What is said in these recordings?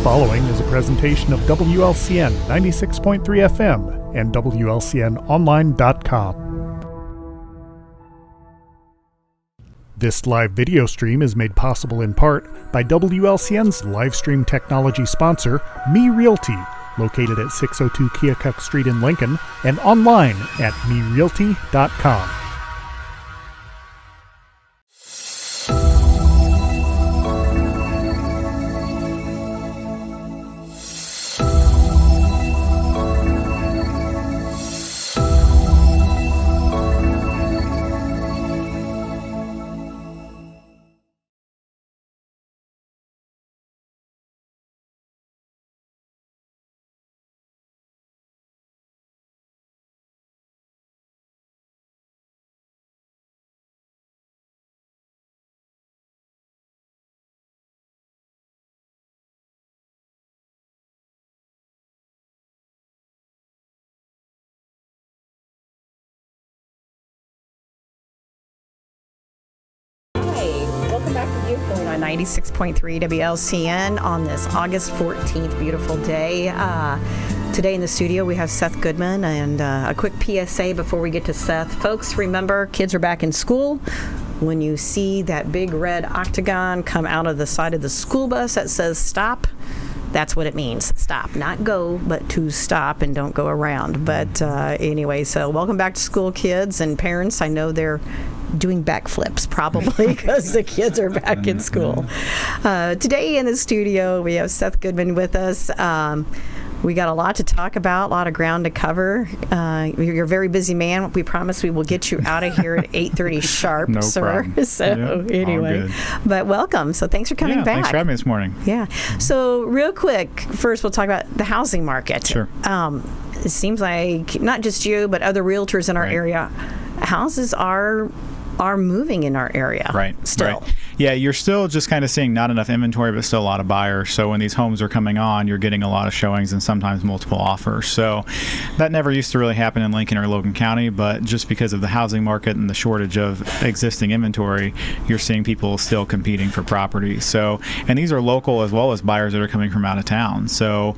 following is a presentation of WLCN 96.3 FM and WLCNonline.com. This live video stream is made possible in part by WLCN's live stream technology sponsor, Me Realty, located at 602 Keokuk Street in Lincoln, and online at merealty.com. Welcome back to Viewpoint on 96.3 WLCN on this August 14th beautiful day. Today in the studio we have Seth Goodman, and a quick PSA before we get to Seth. Folks, remember, kids are back in school. When you see that big red octagon come out of the side of the school bus that says stop, that's what it means. Stop. Not go, but to stop and don't go around. But anyway, so welcome back to school, kids and parents. I know they're doing backflips probably because the kids are back in school. Today in the studio, we have Seth Goodman with us. We got a lot to talk about, a lot of ground to cover. You're a very busy man. We promise we will get you out of here at 8:30 sharp, no sir. Problem. So anyway, but welcome. So thanks for coming back. Thanks for having me this morning. Yeah. So real quick, first we'll talk about the housing market. Sure. It seems like not just you, but other realtors in our area, houses are moving in our area. Right. Still. Right. Yeah, you're still just kind of seeing not enough inventory, but still a lot of buyers. So when these homes are coming on, you're getting a lot of showings and sometimes multiple offers. So that never used to really happen in Lincoln or Logan County, but just because of the housing market and the shortage of existing inventory, you're seeing people still competing for property. So, and these are local as well as buyers that are coming from out of town. So,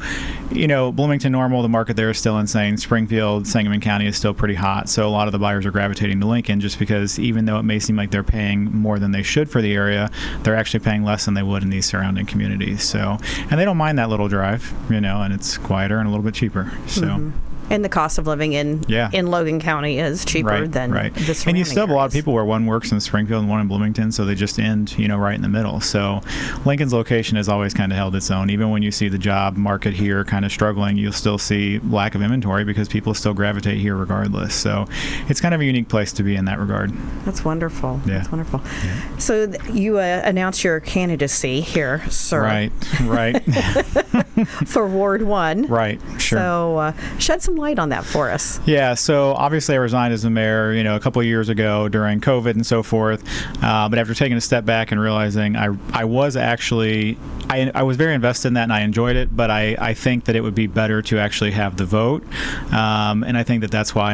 you know, Bloomington Normal, the market there is still insane. Springfield, Sangamon County is still pretty hot. So a lot of the buyers are gravitating to Lincoln just because even though it may seem like they're paying more than they should for the area, they're actually paying less than they would in these surrounding communities. So, and they don't mind that little drive, you know, and it's quieter and a little bit cheaper. So. And the cost of living in Logan County is cheaper than the surrounding And you still have a lot of areas. people where one works in Springfield and one in Bloomington, so they just end, you know, right in the middle. So Lincoln's location has always kind of held its own. Even when you see the job market here kind of struggling, you'll still see lack of inventory because people still gravitate here regardless. So it's kind of a unique place to be in that regard. That's wonderful. Yeah. That's wonderful. Yeah. So you announced your candidacy here, sir. Right. For Ward 1. Right, sure. So shed some light on that for us. Yeah, so obviously I resigned as the mayor, you know, a couple of years ago during COVID and so forth. But after taking a step back and realizing I was actually, I was very invested in that and I enjoyed it, but I think that it would be better to actually have the vote. And I think that that's why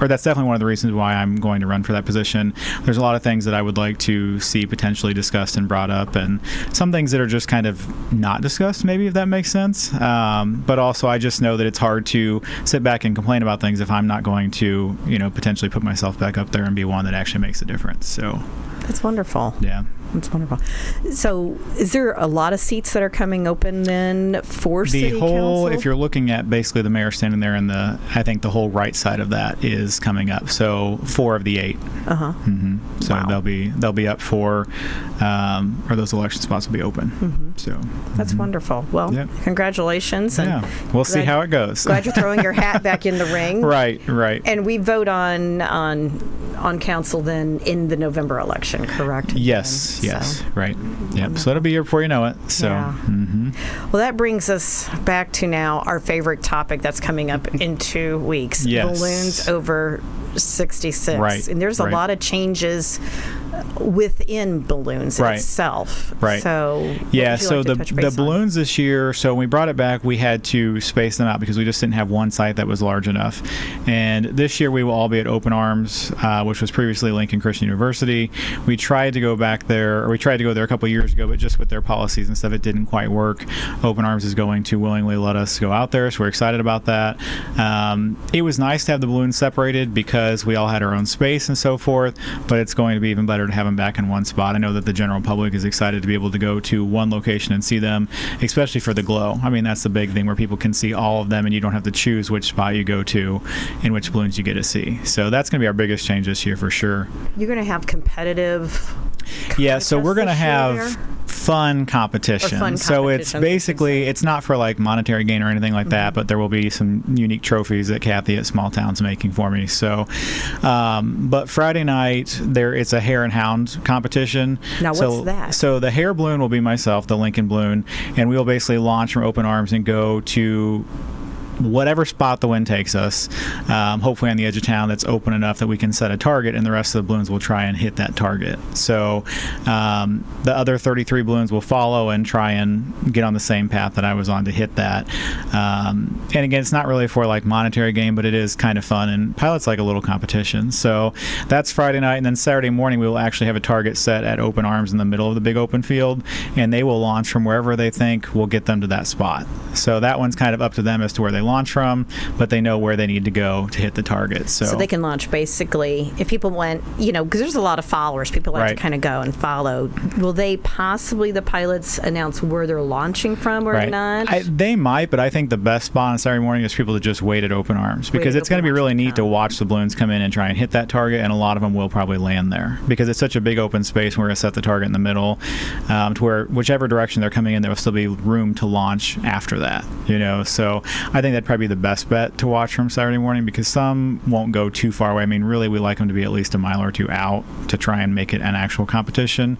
that's definitely one of the reasons why I'm going to run for that position. There's a lot of things that I would like to see potentially discussed and brought up, and some things that are just kind of not discussed, maybe, if that makes sense. But also I just know that it's hard to sit back and complain about things if I'm not going to, you know, potentially put myself back up there and be one that actually makes a difference. So that's wonderful. Yeah. That's wonderful. So is there a lot of seats that are coming open then for City Council? If you're looking at basically the mayor standing there and I think the whole right side of that is coming up. So 4 of the 8. So wow. they'll be up for, or those election spots will be open. So that's wonderful. Well, congratulations. And we'll see how it goes. Glad you're throwing your hat back in the ring. Right. And we vote on council then in the November election, correct? Yes. Right. Yep. So it'll be here before you know it. So. Yeah. Well, that brings us back to now our favorite topic that's coming up in 2 weeks. Yes. Balloons over 66. Right. And there's a lot of changes within balloons itself. Right. So the balloons this year, so when we brought it back, we had to space them out because we just didn't have one site that was large enough. And this year we will all be at Open Arms, which was previously Lincoln Christian University. We tried to go back there, or we tried to go there a couple of years ago, but just with their policies and stuff, it didn't quite work. Open Arms is going to willingly let us go out there, so we're excited about that. It was nice to have the balloons separated because we all had our own space and so forth, but it's going to be even better to have them back in one spot. I know that the general public is excited to be able to go to one location and see them, especially for the glow. I mean, that's the big thing where people can see all of them and you don't have to choose which spot you go to and which balloons you get to see. So that's going to be our biggest change this year for sure. You're going to have competitive so we're going to have fun competition. So it's basically, it's not for like monetary gain or anything like that, but there will be some unique trophies that Kathy at Small Town's making for me. So, but Friday night, it's a hare and hound competition. Now, what's that? So the hare balloon will be myself, the Lincoln balloon, and we'll basically launch from Open Arms and go to whatever spot the wind takes us, hopefully on the edge of town that's open enough that we can set a target, and the rest of the balloons will try and hit that target. So the other 33 balloons will follow and try and get on the same path that I was on to hit that. And again, it's not really for like monetary gain, but it is kind of fun, and pilots like a little competition. So that's Friday night, and then Saturday morning we will actually have a target set at open arms in the middle of the big open field, and they will launch from wherever they think will get them to that spot. So that one's kind of up to them as to where they launch from, but they know where they need to go to hit the target. So they can launch basically, if people went, because there's a lot of followers, people like to kind of go and follow. Will they possibly, the pilots, announce where they're launching from or not? They might, but I think the best spot on Saturday morning is people to just wait at open arms, because it's going to be really neat to watch the balloons come in and try and hit that target, and a lot of them will probably land there because it's such a big open space. We're going to set the target in the middle to where whichever direction they're coming in, there will still be room to launch after that. So I think that'd probably be the best bet to watch from Saturday morning, because some won't go too far away. I mean, really, we like them to be at least a mile or two out to try and make it an actual competition.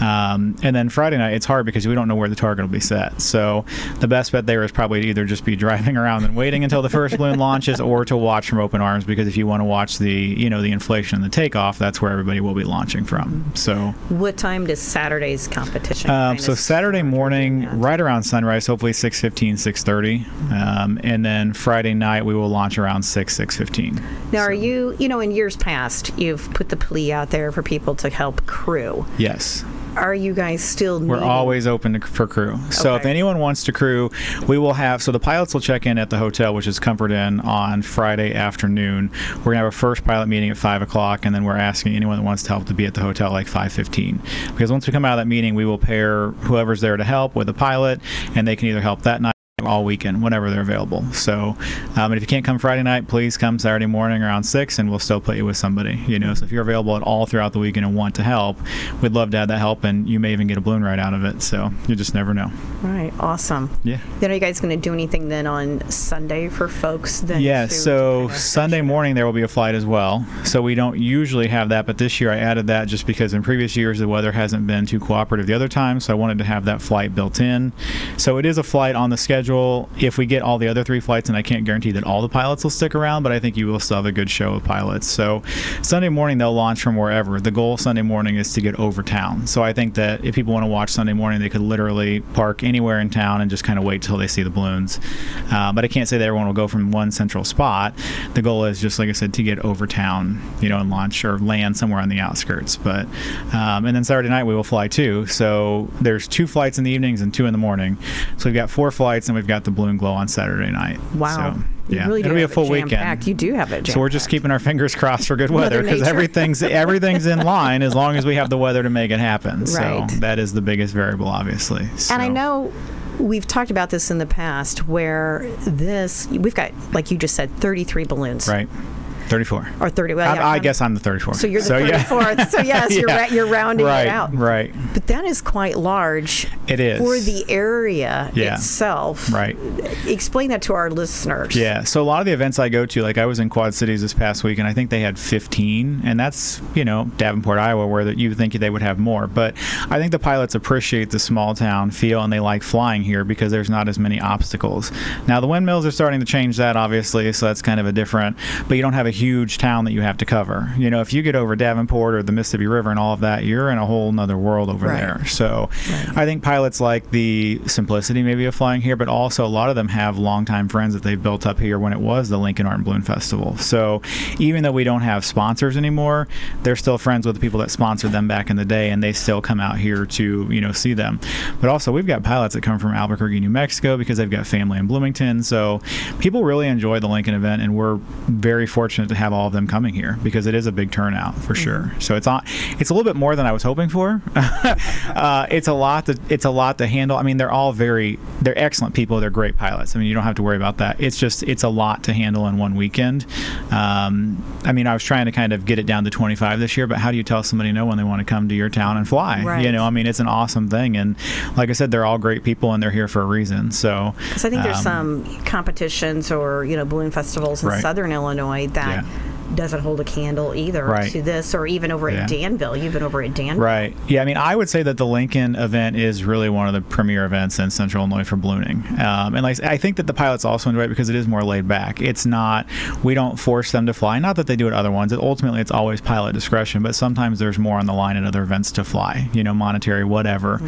And then Friday night, it's hard because we don't know where the target will be set. So the best bet there is probably to either just be driving around and waiting until the first balloon launches, or to watch from open arms, because if you want to watch the inflation and the takeoff, that's where everybody will be launching from. So what time does Saturday's competition so Saturday morning, right around sunrise, hopefully 6:15, 6:30, and then Friday night we will launch around 6:15. Now, are you, in years past, you've put the plea out there for people to help crew. Yes. Are you guys still We're always open for crew. So if anyone wants to crew, we will have, so the pilots will check in at the hotel, which is Comfort Inn, on Friday afternoon. We're going to have a first pilot meeting at 5 o'clock, and then we're asking anyone that wants to help to be at the hotel like 5:15. Because once we come out of that meeting, we will pair whoever's there to help with a pilot, and they can either help that night all weekend, whenever they're available. So and if you can't come Friday night, please come Saturday morning around 6, and we'll still put you with somebody. So if you're available at all throughout the weekend and want to help, we'd love to have that help, and you may even get a balloon ride out of it. So you just never know. Right. Awesome. Yeah. Then are you guys going to do anything then on Sunday for folks then? Yeah, so Sunday morning there will be a flight as well. So we don't usually have that, but this year I added that just because in previous years the weather hasn't been too cooperative the other time, so I wanted to have that flight built in. So it is a flight on the schedule. If we get all the other 3 flights, and I can't guarantee that all the pilots will stick around, but I think you will still have a good show of pilots. So Sunday morning they'll launch from wherever. The goal Sunday morning is to get over town. So I think that if people want to watch Sunday morning, they could literally park anywhere in town and just kind of wait till they see the balloons. But I can't say that everyone will go from one central spot. The goal is just, like I said, to get over town, and launch or land somewhere on the outskirts. But and then Saturday night we will fly too. So there's 2 flights in the evenings and 2 in the morning. So we've got 4 flights, and we've got the balloon glow on Saturday night. Wow. So, yeah, really it'll be a full weekend. You do have it. So we're just keeping our fingers crossed for good weather, because everything's in line as long as we have the weather to make it happen. Right. So that is the biggest variable, obviously. So. And I know we've talked about this in the past, where we've got, like you just said, 33 balloons. Right. 34. Or 30. Well, I guess I'm the 34th. So you're the 34th. Yeah. So yes, you're rounding it out. Right. But that is quite large. It is. For the area itself. Right. Explain that to our listeners. Yeah. So a lot of the events I go to, like I was in Quad Cities this past week, and I think they had 15, and that's, Davenport, Iowa, where you would think they would have more. But I think the pilots appreciate the small town feel, and they like flying here because there's not as many obstacles. Now the windmills are starting to change that, obviously, so that's kind of a different, but you don't have a huge town that you have to cover. If you get over Davenport or the Mississippi River and all of that, you're in a whole nother world over there. So I think pilots like the simplicity maybe of flying here, but also a lot of them have longtime friends that they've built up here when it was the Lincoln Art and Balloon Festival. So even though we don't have sponsors anymore, they're still friends with the people that sponsored them back in the day, and they still come out here to see them. But also we've got pilots that come from Albuquerque, New Mexico, because they've got family in Bloomington. So people really enjoy the Lincoln event, and we're very fortunate to have all of them coming here because it is a big turnout for sure. So it's a little bit more than I was hoping for. It's a lot to handle. I mean, they're excellent people. They're great pilots. I mean, you don't have to worry about that. It's a lot to handle in one weekend. I mean, I was trying to kind of get it down to 25 this year, but how do you tell somebody no when they want to come to your town and fly? Right. I mean, it's an awesome thing, and like I said, they're all great people, and they're here for a reason. So because I think there's some competitions or balloon festivals in Southern Illinois that doesn't hold a candle either to this, or even over at Danville. You've been over at Danville. Right. Yeah, I mean, I would say that the Lincoln event is really one of the premier events in Central Illinois for ballooning. And like I think that the pilots also enjoy it because it is more laid back. It's not, we don't force them to fly. Not that they do at other ones. Ultimately, it's always pilot discretion, but sometimes there's more on the line at other events to fly, monetary, whatever.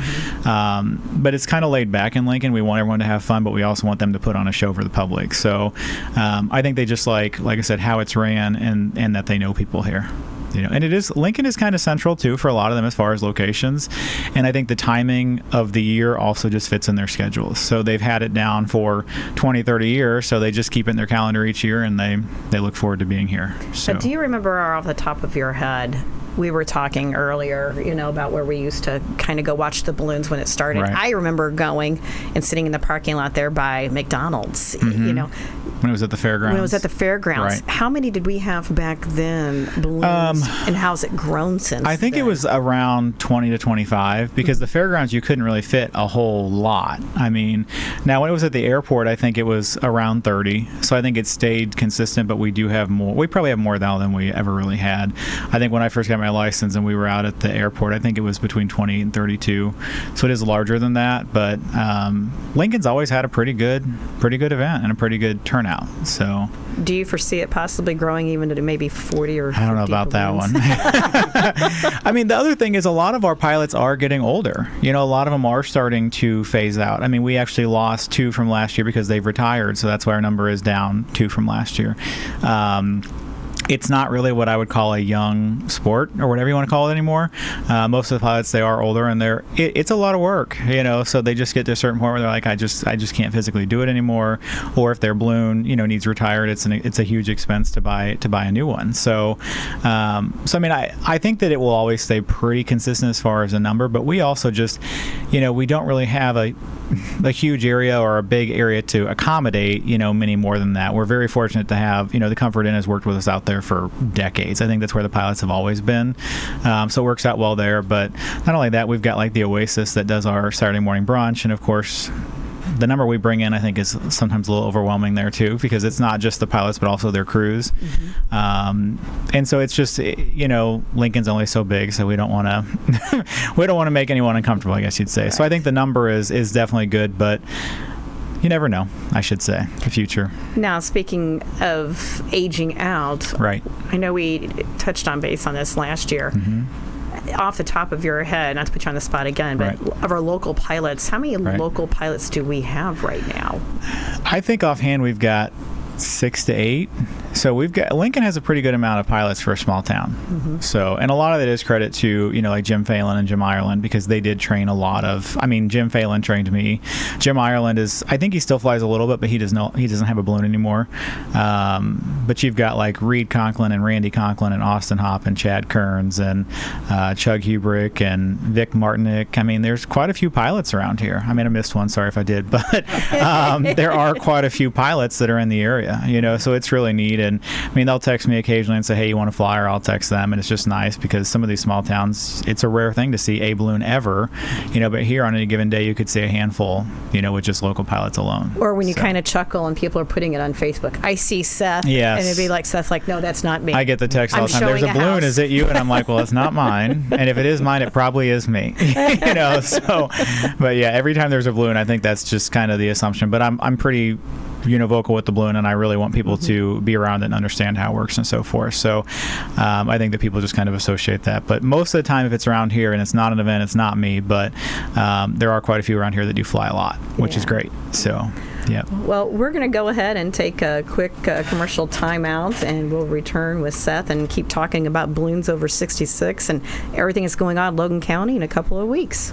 But it's kind of laid back in Lincoln. We want everyone to have fun, but we also want them to put on a show for the public. So I think they just like I said, how it's ran and that they know people here. And Lincoln is kind of central too for a lot of them as far as locations, and I think the timing of the year also just fits in their schedules. So they've had it down for 20, 30 years, so they just keep it in their calendar each year, and they look forward to being here. So do you remember off the top of your head, we were talking earlier, about where we used to kind of go watch the balloons when it started. Right. I remember going and sitting in the parking lot there by McDonald's, When it was at the fairgrounds. When it was at the fairgrounds. Right. How many did we have back then, balloons, and how's it grown since I think then? it was around 20 to 25, because the fairgrounds, you couldn't really fit a whole lot. I mean, now when it was at the airport, I think it was around 30. So I think it stayed consistent, but we do have more. We probably have more now than we ever really had. I think when I first got my license and we were out at the airport, I think it was between 20 and 32. So it is larger than that, but Lincoln's always had a pretty good event and a pretty good turnout. So do you foresee it possibly growing even to maybe 40 or 50 I don't know about balloons? that one. I mean, the other thing is a lot of our pilots are getting older. A lot of them are starting to phase out. I mean, we actually lost 2 from last year because they've retired, so that's why our number is down 2 from last year. It's not really what I would call a young sport or whatever you want to call it anymore. Most of the pilots, they are older, and it's a lot of work, so they just get to a certain point where they're like, I just can't physically do it anymore. Or if their balloon, needs retired, it's a huge expense to buy a new one. So I mean, I think that it will always stay pretty consistent as far as a number, but we also just, we don't really have a huge area or a big area to accommodate, many more than that. We're very fortunate to have, the Comfort Inn has worked with us out there for decades. I think that's where the pilots have always been. So it works out well there. But not only that, we've got like the Oasis that does our Saturday morning brunch. And of course, the number we bring in, I think, is sometimes a little overwhelming there too, because it's not just the pilots, but also their crews. And so it's just, Lincoln's only so big, so we don't want to make anyone uncomfortable, I guess you'd say. Right. So I think the number is definitely good, but you never know, I should say, the future. Now, speaking of aging out, right? I know we touched on base on this last year. Off the top of your head, not to put you on the spot again, but of our local pilots, how many local pilots do we have right now? I think offhand we've got 6 to 8. So Lincoln has a pretty good amount of pilots for a small town. So, and a lot of it is credit to, like Jim Phelan and Jim Ireland, because they did train a lot of, Jim Phelan trained me. Jim Ireland I think he still flies a little bit, but he doesn't have a balloon anymore. But you've got like Reed Conklin and Randy Conklin and Austin Hopp and Chad Kearns and Chug Hubrick and Vic Martinick. There's quite a few pilots around here. I missed one, sorry if I did, but there are quite a few pilots that are in the area, so it's really neat. And they'll text me occasionally and say, hey, you want to fly? Or I'll text them. And it's just nice because some of these small towns, it's a rare thing to see a balloon ever, but here on any given day, you could see a handful, with just local pilots alone. Or when you kind of chuckle and people are putting it on Facebook, I see Seth. Yes. And it'd be like, Seth's like, no, that's not me. I get the text all the time. There's a balloon. House. Is it you? And I'm like, well, it's not mine. And if it is mine, it probably is me. So, but yeah, every time there's a balloon, I think that's just kind of the assumption. But I'm pretty vocal with the balloon, and I really want people to be around and understand how it works and so forth. So I think that people just kind of associate that. But most of the time, if it's around here and it's not an event, it's not me. But there are quite a few around here that do fly a lot, which is great. So, yeah. Well, we're going to go ahead and take a quick commercial timeout, and we'll return with Seth and keep talking about balloons over 66 and everything that's going on in Logan County in a couple of weeks.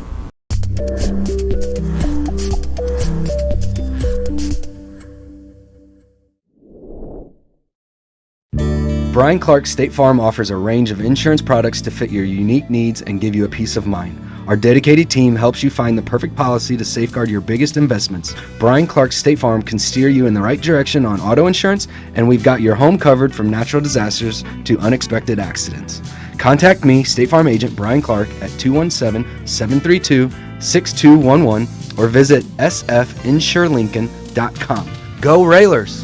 Brian Clark State Farm offers a range of insurance products to fit your unique needs and give you a peace of mind. Our dedicated team helps you find the perfect policy to safeguard your biggest investments. Brian Clark State Farm can steer you in the right direction on auto insurance, and we've got your home covered from natural disasters to unexpected accidents. Contact me, State Farm Agent Brian Clark, at 217-732-6211 or visit sfinsurelincoln.com. Go Railers!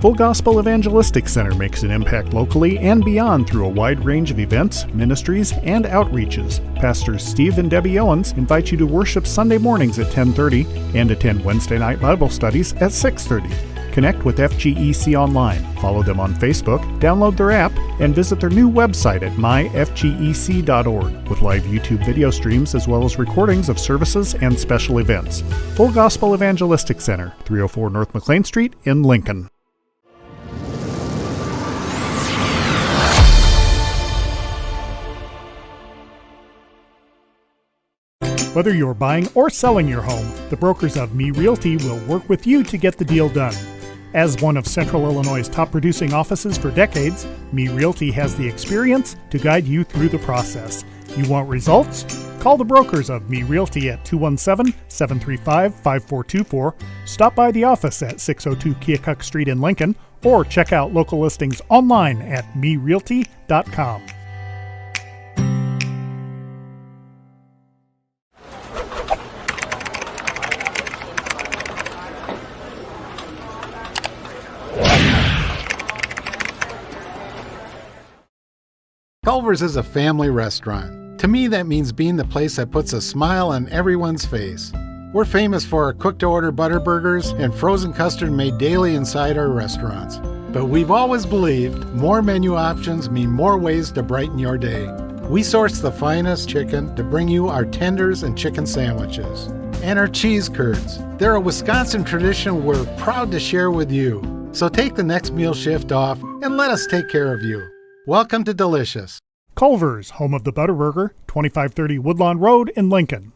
Full Gospel Evangelistic Center makes an impact locally and beyond through a wide range of events, ministries, and outreaches. Pastors Steve and Debbie Owens invite you to worship Sunday mornings at 10:30 and attend Wednesday night Bible studies at 6:30. Connect with FGEC online, follow them on Facebook, download their app, and visit their new website at myfgec.org with live YouTube video streams as well as recordings of services and special events. Full Gospel Evangelistic Center, 304 North McLean Street in Lincoln. Whether you're buying or selling your home, the brokers of Me Realty will work with you to get the deal done. As one of Central Illinois' top producing offices for decades, Me Realty has the experience to guide you through the process. You want results? Call the brokers of Me Realty at 217-735-5424, stop by the office at 602 Keokuk Street in Lincoln, or check out local listings online at merealty.com. Culver's is a family restaurant. To me, that means being the place that puts a smile on everyone's face. We're famous for our cooked-to-order butter burgers and frozen custard made daily inside our restaurants. But we've always believed more menu options mean more ways to brighten your day. We source the finest chicken to bring you our tenders and chicken sandwiches. And our cheese curds. They're a Wisconsin tradition we're proud to share with you. So take the next meal shift off and let us take care of you. Welcome to Delicious. Culver's, home of the Butterburger, 2530 Woodlawn Road in Lincoln.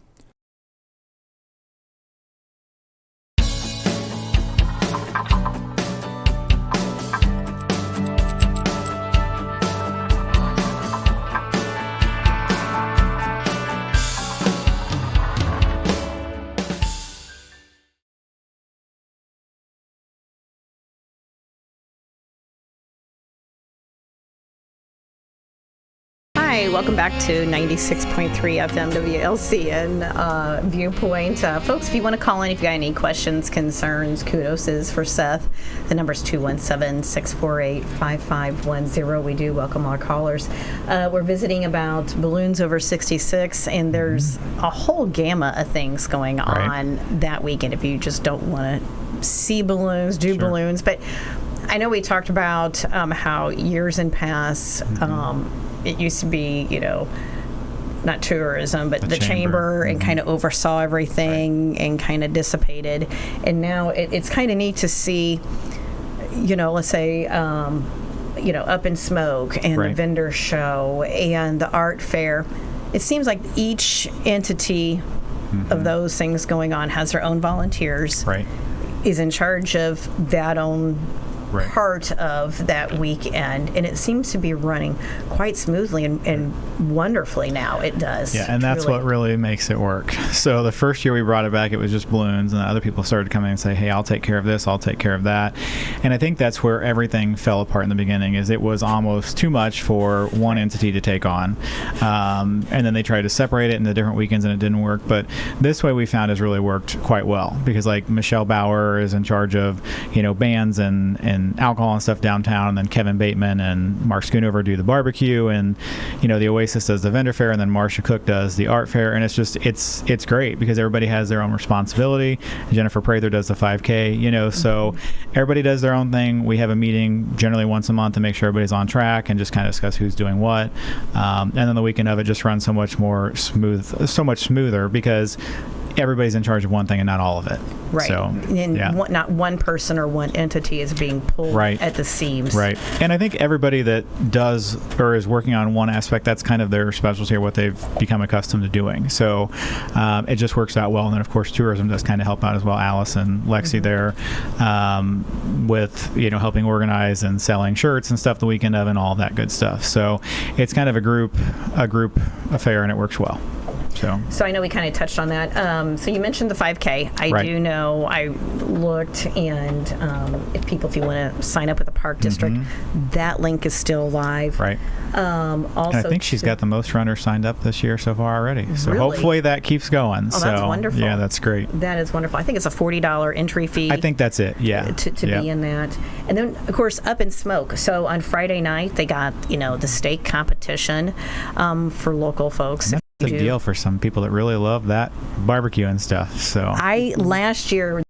Hi, welcome back to 96.3 FM WLCN Viewpoint. Folks, if you want to call in, if you got any questions, concerns, kudos for Seth, the number's 217-648-5510. We do welcome our callers. We're visiting about balloons over 66, and there's a whole gamut of things going on that weekend if you just don't want to see balloons, do balloons. But I know we talked about how years in past, it used to be, not tourism, but the chamber and kind of oversaw everything and kind of dissipated. And now it's kind of neat to see, let's say, Up in Smoke and the vendor show and the art fair. It seems like each entity of those things going on has their own volunteers, is in charge of that own part of that weekend, and it seems to be running quite smoothly and wonderfully now. It does. Yeah, and that's what really makes it work. So the first year we brought it back, it was just balloons, and other people started coming and say, hey, I'll take care of this, I'll take care of that. And I think that's where everything fell apart in the beginning, is it was almost too much for one entity to take on. And then they tried to separate it into different weekends, and it didn't work. But this way we found has really worked quite well, because like Michelle Bauer is in charge of, bands and alcohol and stuff downtown, and then Kevin Bateman and Mark Schoonover do the barbecue, and the Oasis does the vendor fair, and then Marcia Cook does the art fair. And it's just it's great because everybody has their own responsibility. Jennifer Prather does the 5K, so everybody does their own thing. We have a meeting generally once a month to make sure everybody's on track and just kind of discuss who's doing what, and then the weekend of it just runs so much smoother because everybody's in charge of one thing and not all of it. Right. So, not one person or one entity is being pulled at the seams. Right. And I think everybody that does or is working on one aspect, that's kind of their specialty or what they've become accustomed to doing. So it just works out well. And then, of course, tourism does kind of help out as well. Alice and Lexi there with, helping organize and selling shirts and stuff the weekend of and all that good stuff. So it's kind of a group affair, and it works well. So I know we kind of touched on that. So you mentioned the 5K. I do know. I looked, and if you want to sign up with the Park District, that link is still live. Right. Also, and I think she's got the most runners signed up this year so far already. So Really? hopefully that keeps going. Oh, that's wonderful. Yeah, that's great. That is wonderful. I think it's a $40 entry fee. I think that's it. Yeah. To be in that. And then, of course, Up in Smoke. So on Friday night, they got, the steak competition for local folks. That's a big deal for some people that really love that barbecue and stuff. So last year,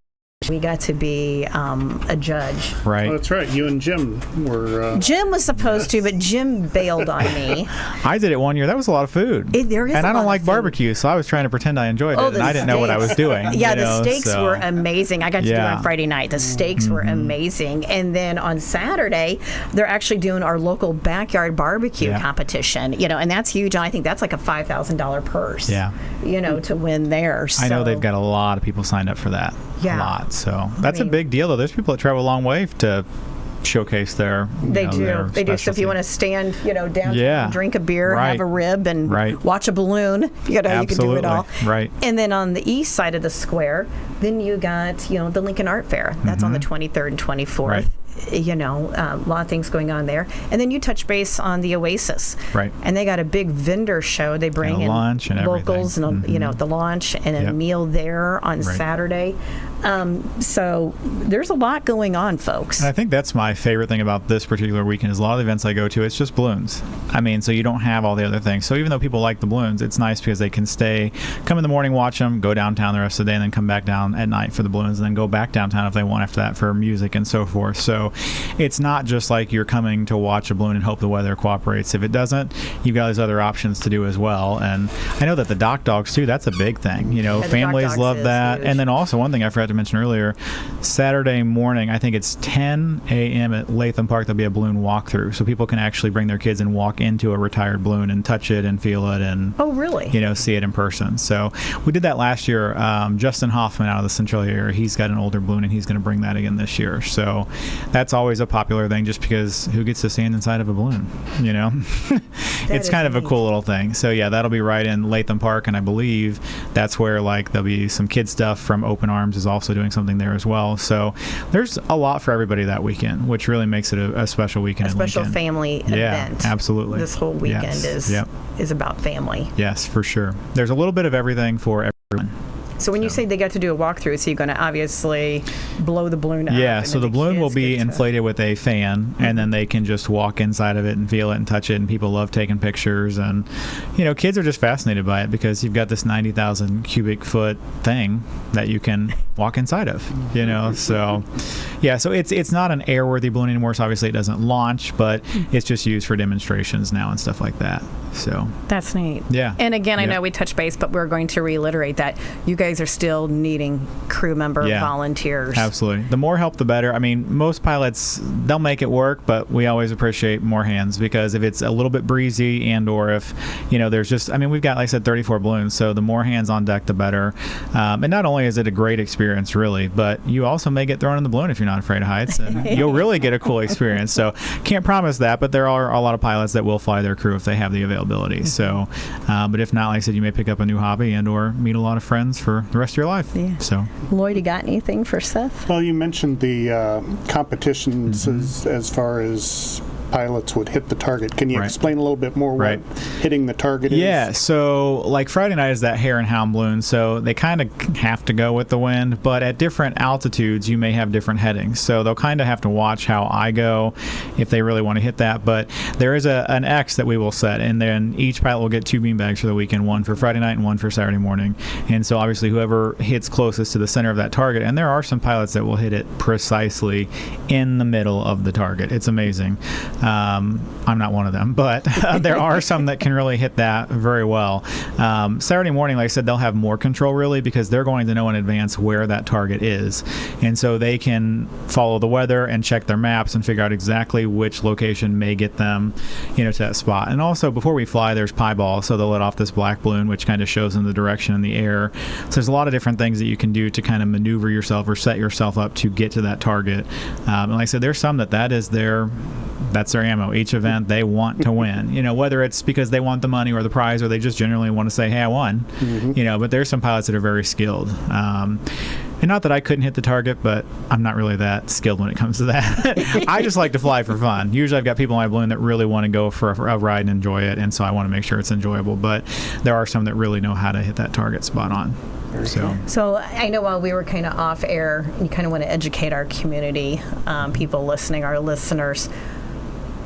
we got to be a judge. Right. Oh, that's right. You and Jim were... Jim was supposed to, but Jim bailed on me. I did it one year. That was a lot of food. There is and I don't like food. Barbecue, so I was trying to pretend I enjoyed it, and I didn't know what I was doing. Yeah, the steaks were amazing. I got to do it on Friday night. The steaks were Mm-hmm. amazing. And then on Saturday, they're actually doing our local backyard barbecue competition, and that's huge. And I think that's like a $5,000 purse, to win there. So, I know they've got a lot of people signed up for that. Yeah. A lot. So that's a big deal, though. There's people that travel a long way to showcase their They do. Their So if you want to stand, downtown, Yeah. drink a beer, Right. have a rib, and Right. watch a balloon, you can do it all. Right. And then on the east side of the square, then you got, the Lincoln Art Fair. That's on the 23rd and 24th. Right. A lot of things going on there. And then you touch base on the Oasis. Right. And they got a big vendor show. They bring And a in lunch and locals everything. and, the launch and a meal there on Saturday. So there's a lot going on, folks. And I think that's my favorite thing about this particular weekend is a lot of the events I go to, it's just balloons. I mean, so you don't have all the other things. So even though people like the balloons, it's nice because they can come in the morning, watch them, go downtown the rest of the day, and then come back down at night for the balloons, and then go back downtown if they want after that for music and so forth. So it's not just like you're coming to watch a balloon and hope the weather cooperates. If it doesn't, you've got these other options to do as well. And I know that the dock dogs, too, that's a big thing. Families love that. Huge. And then also one thing I forgot to mention earlier, Saturday morning, I think it's 10 a.m. at Latham Park, there'll be a balloon walkthrough. So people can actually bring their kids and walk into a retired balloon and touch it and feel it and Oh, really? see it in person. So we did that last year. Justin Hoffman out of the Centralia area, he's got an older balloon and he's going to bring that again this year. So that's always a popular thing just because who gets to stand inside of a balloon, It's kind of a cool little thing. So yeah, that'll be right in Latham Park, and I believe that's where there'll be some kid stuff from Open Arms is also doing something there as well. So there's a lot for everybody that weekend, which really makes it a special weekend. A special family event. Yeah, absolutely. This whole weekend is about family. Yes, for sure. There's a little bit of everything for everyone. So when you say they got to do a walkthrough, so you're going to obviously blow the balloon up. Yeah, and so then the balloon will kids be get to- inflated with a fan, and then they can just walk inside of it and feel it and touch it, and people love taking pictures. And, kids are just fascinated by it because you've got this 90,000 cubic foot thing that you can walk inside of, So, yeah, so it's not an airworthy balloon anymore, so obviously it doesn't launch, but it's just used for demonstrations now and stuff like that. So That's neat. Yeah. And again, I Yeah. know we touched base, but we're going to reiterate that you guys are still needing crew member volunteers. Absolutely. The more help, the better. I mean, most pilots, they'll make it work, but we always appreciate more hands because if it's a little bit breezy and or if, there's just, we've got, like I said, 34 balloons, so the more hands on deck, the better. And not only is it a great experience, really, but you also may get thrown in the balloon if you're not afraid of heights, and you'll really get a cool experience. So can't promise that, but there are a lot of pilots that will fly their crew if they have the availability. So, but if not, like I said, you may pick up a new hobby and or meet a lot of friends for the rest of your life. Yeah. So, Lloyd, you got anything for Seth? Well, you mentioned the competitions as far as pilots would hit the target. Can you explain a little bit more what hitting the target is? Yeah, so like Friday night is that hare and hound balloon, so they kind of have to go with the wind, but at different altitudes you may have different headings, so they'll kind of have to watch how I go if they really want to hit that. But there is an X that we will set, and then each pilot will get 2 beanbags for the weekend, one for Friday night and one for Saturday morning. And so obviously whoever hits closest to the center of that target, and there are some pilots that will hit it precisely in the middle of the target. It's amazing. I'm not one of them, but there are some that can really hit that very well. Saturday morning, like I said, they'll have more control really because they're going to know in advance where that target is. And so they can follow the weather and check their maps and figure out exactly which location may get them, to that spot. And also before we fly, there's pieball. So they'll let off this black balloon, which kind of shows them the direction in the air. So there's a lot of different things that you can do to kind of maneuver yourself or set yourself up to get to that target. And like I said, there's some that's shots their ammo. Each event, they want to win. Whether it's because they want the money or the prize, or they just generally want to say, hey, I won. But there's some pilots that are very skilled. And not that I couldn't hit the target, but I'm not really that skilled when it comes to that. I just like to fly for fun. Usually I've got people in my balloon that really want to go for a ride and enjoy it, and so I want to make sure it's enjoyable. But there are some that really know how to hit that target spot on. So I know while we were kind of off air, you kind of want to educate our community, people listening, our listeners.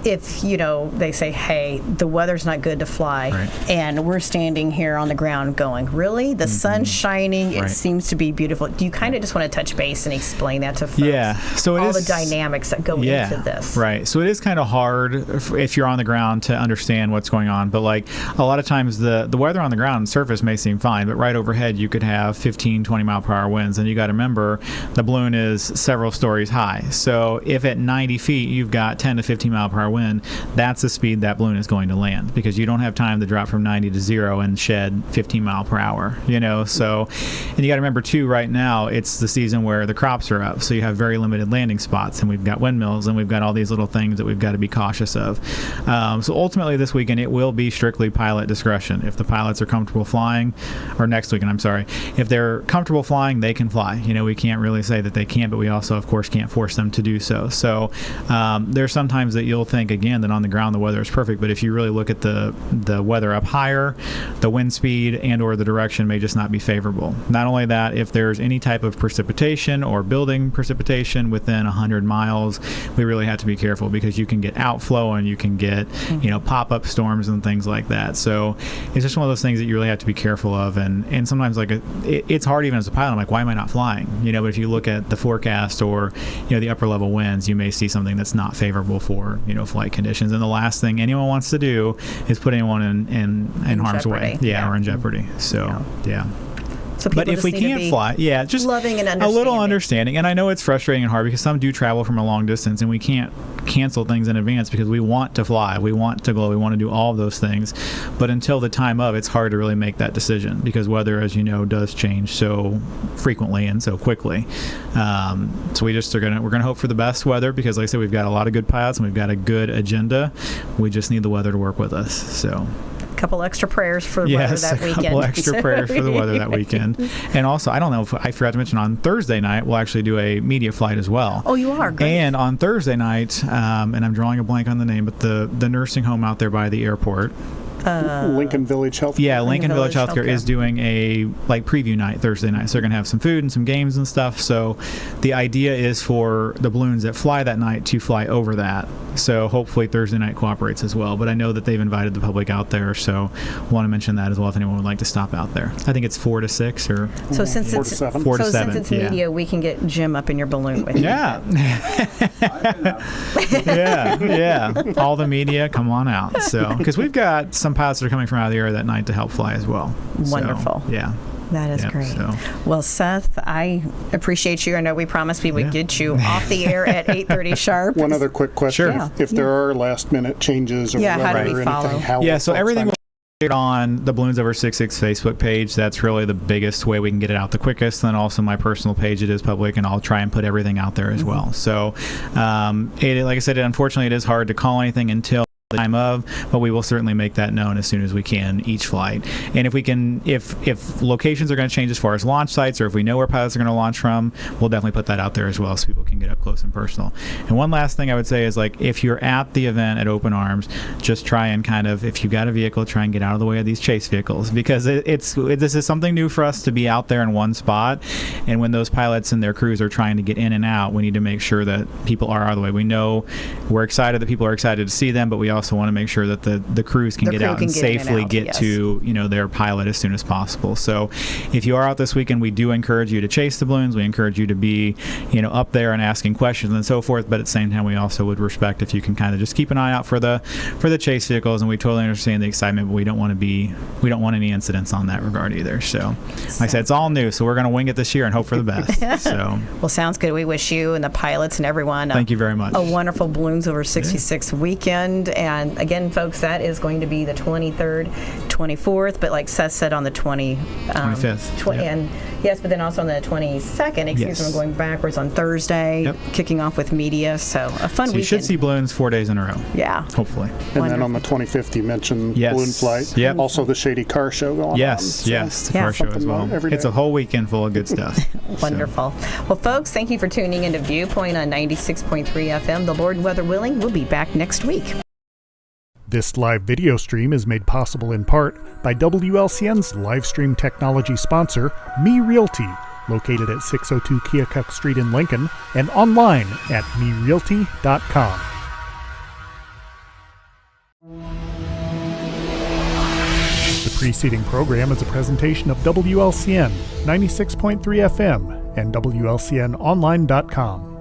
If, they say, hey, the weather's not good to fly, right, and we're standing here on the ground going, really? The sun's shining, it seems to be beautiful. Do you kind of just want to touch base and explain that to folks? Yeah. So all the dynamics that go into this. Right. So it is kind of hard if you're on the ground to understand what's going on. But like a lot of times the weather on the ground surface may seem fine, but right overhead you could have 15, 20 mile per hour winds. And you got to remember the balloon is several stories high. So if at 90 feet you've got 10 to 15 mile per hour wind, that's the speed that balloon is going to land, because you don't have time to drop from 90 to 0 and shed 15 mile per hour, so, and you got to remember too, right now it's the season where the crops are up, so you have very limited landing spots, and we've got windmills, and we've got all these little things that we've got to be cautious of. So ultimately this weekend it will be strictly pilot discretion. If the pilots are comfortable flying, or next weekend, I'm sorry, if they're comfortable flying, they can fly. We can't really say that they can't, but we also of course can't force them to do so. So there's sometimes that you'll think again that on the ground the weather is perfect, but if you really look at the weather up higher, the wind speed and or the direction may just not be favorable. Not only that, if there's any type of precipitation or building precipitation within 100 miles, we really have to be careful, because you can get outflow and you can get pop-up storms and things like that. So it's just one of those things that you really have to be careful of, and sometimes it's hard even as a pilot. I'm like, why am I not flying? But if you look at the forecast or the upper level winds, you may see something that's not favorable for flight conditions. And the last thing anyone wants to do is put anyone in harm's way, or in jeopardy. So So but if we can't fly, just loving and a little understanding. And I know it's frustrating and hard, because some do travel from a long distance, and we can't cancel things in advance because we want to fly, we want to go, we want to do all of those things. But until the time of, it's hard to really make that decision, because weather, as you know, does change so frequently and so quickly. So we're gonna hope for the best weather, because like I said, we've got a lot of good pilots and we've got a good agenda. We just need the weather to work with us. So. Couple extra prayers for the weather that weekend. Yes, a couple extra prayers for the weather that weekend. And also, I don't know if I forgot to mention, on Thursday night we'll actually do a media flight as well. Oh, you are? Great. And on Thursday night, and I'm drawing a blank on the name, but the nursing home out there by the airport. Lincoln Village Healthcare. Yeah, Lincoln Village Healthcare is doing a preview night Thursday night. So they're going to have some food and some games and stuff. So the idea is for the balloons that fly that night to fly over that. So hopefully Thursday night cooperates as well. But I know that they've invited the public out there, so want to mention that as well if anyone would like to stop out there. I think it's 4 to 6. Or so since 4 to 7. 4 to 7. Since it's media, we can get Jim up in your balloon with you. Yeah. yeah. All the media, come on out. So because we've got some pilots that are coming from out of the area that night to help fly as well. Wonderful. So, yeah. That is great. So. Well, Seth, I appreciate you. I know we promised we would get you off the air at 8:30 sharp. One other quick question. Sure. If there are last-minute changes or how do we or follow? anything, so everything will be on the Balloons Over 66 Facebook page. That's really the biggest way we can get it out the quickest. And then also my personal page, it is public, and I'll try and put everything out there as well. So, like I said, unfortunately, it is hard to call anything until the time of, but we will certainly make that known as soon as we can each flight. And if we can, if locations are going to change as far as launch sites, or if we know where pilots are going to launch from, we'll definitely put that out there as well so people can get up close and personal. And one last thing I would say is, if you're at the event at Open Arms, just try and if you've got a vehicle, try and get out of the way of these chase vehicles, because this is something new for us to be out there in one spot. And when those pilots and their crews are trying to get in and out, we need to make sure that people are out of the way. We know we're excited that people are excited to see them, but we also want to make sure that the crews can get out and safely get to their pilot as soon as possible. So if you are out this weekend, we do encourage you to chase the balloons. We encourage you to be up there and asking questions and so forth, but at the same time we also would respect if you can kind of just keep an eye out for the chase vehicles. And we totally understand the excitement, but we don't want any incidents on that regard either. So like I said, it's all new, so we're going to wing it this year and hope for the best. So well, sounds good. We wish you and the pilots and everyone thank you very much. A wonderful Balloons Over 66 weekend. And again, folks, that is going to be the 23rd, 24th, but like Seth said, on the 25th. And yes, but then also on the 22nd, excuse me, I'm going backwards, on Thursday, kicking off with media. So a fun weekend. You should see balloons 4 days in a row. Yeah. Hopefully. And then on the 25th, you mentioned Balloon Flight. Yep. Also the Shady Car Show going on. Yes, the car show as well. It's a whole weekend full of good stuff. Wonderful. Well, folks, thank you for tuning into Viewpoint on 96.3 FM. The Lord, weather willing, we'll be back next week. This live video stream is made possible in part by WLCN's live stream technology sponsor, Me Realty, located at 602 Keokuk Street in Lincoln, and online at merealty.com. The preceding program is a presentation of WLCN 96.3 FM and WLCNonline.com.